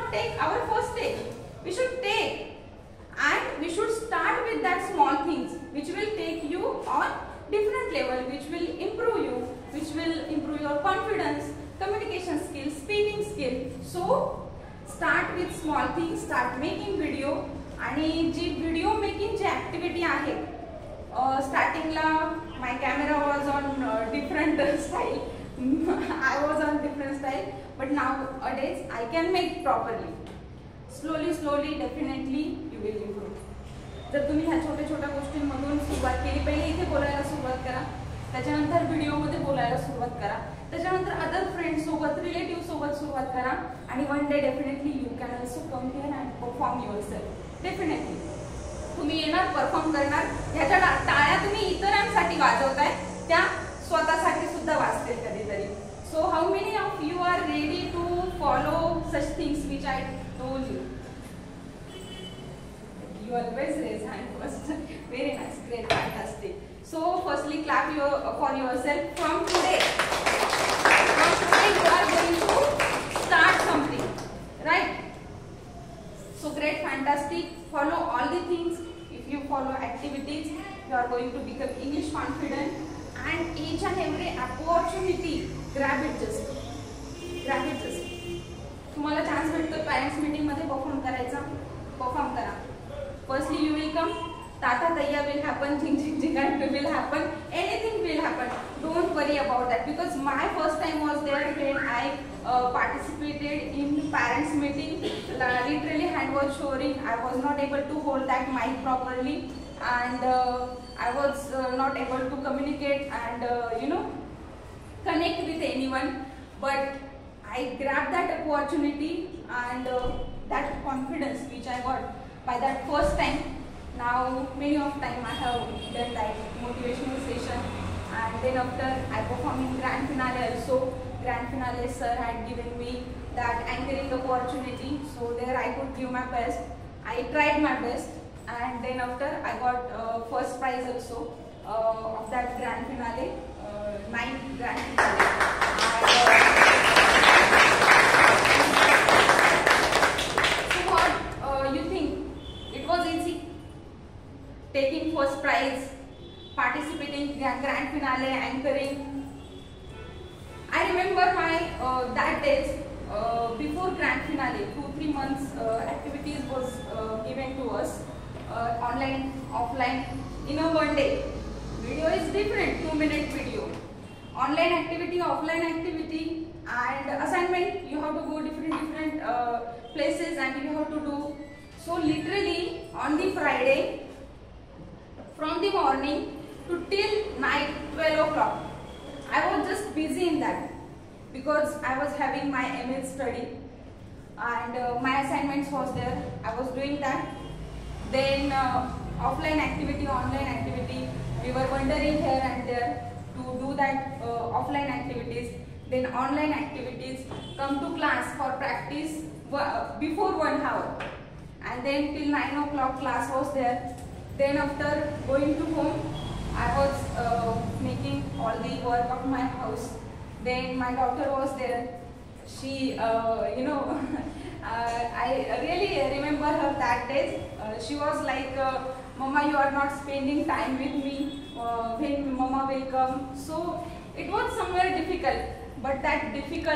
not take our first take. We should take, and we should start with that small things which will take you on different level, which will improve you, which will improve your confidence, communication skill, speaking skill. So start with small things, start making video. आणि जी video making ची activity आहे, स्टार्टिंगला my camera was on different style, I was on different style, but nowadays I can make properly. Slowly definitely you will improve. जर तुम्ही ह्या छोट्या गोष्टींमधून सुरुवात केली, पहिले इथे बोलायला सुरुवात करा, त्याच्यानंतर व्हिडिओमध्ये बोलायला सुरुवात करा, त्याच्यानंतर अदर फ्रेंड्स सोबत, रिलेटिव्ह सोबत सुरुवात करा, आणि one day definitely you can also come here and perform yourself. Definitely तुम्ही येणार, परफॉर्म करणार. ह्याच्या टाळ्या तुम्ही इतरांसाठी वाजवताय, त्या स्वतःसाठी सुद्धा वाजतील कधीतरी. So how many of you are ready to follow such things which I told you? You always raise hand first. Very nice, great, fantastic. So firstly clap for yourself. From today you are going to start something, right? So great, fantastic. Follow all the things. If you follow activities, you are going to become English confident, and each and every opportunity grab it just. तुम्हाला chance भेटतो parents meeting मध्ये perform करायचा, perform करा. Firstly you will come, tata tayya will happen, jing will happen, anything will happen. Don't worry about that, because my first time was there when I participated in parents meeting. Literally hand was showing, I was not able to hold that mic properly, and I was not able to communicate and connect with anyone. But I grabbed that opportunity and that confidence which I got by that first time. Now many of time I have done that motivational session, and then after I performed in grand finale also. Grand finale sir had given me that anchoring opportunity, so there I could give my best. I tried my best, and then after I got first prize also of that grand finale, 9th grand finale. So what you think? It was easy taking first prize, participating in grand finale, anchoring. I remember my that days before grand finale, 2-3 months activities was given to us, online, offline, in a one day. Video is different, 2-minute video. Online activity, offline activity, and assignment. You have to go different places and you have to do. So literally on the Friday, from the morning to till night 12 o'clock, I was just busy in that, because I was having my ML study and my assignments was there. I was doing that. Then offline activity, online activity, we were wandering here and there to do that offline activities. Then online activities, come to class for practice before 1 hour. And then till 9 o'clock class was there. Then after going to home, I was making all the work of my house. Then my daughter was there. She, I really remember her that days. She was like, Mama, you are not spending time with me. When Mama will come. So it was somewhere difficult, but that difficult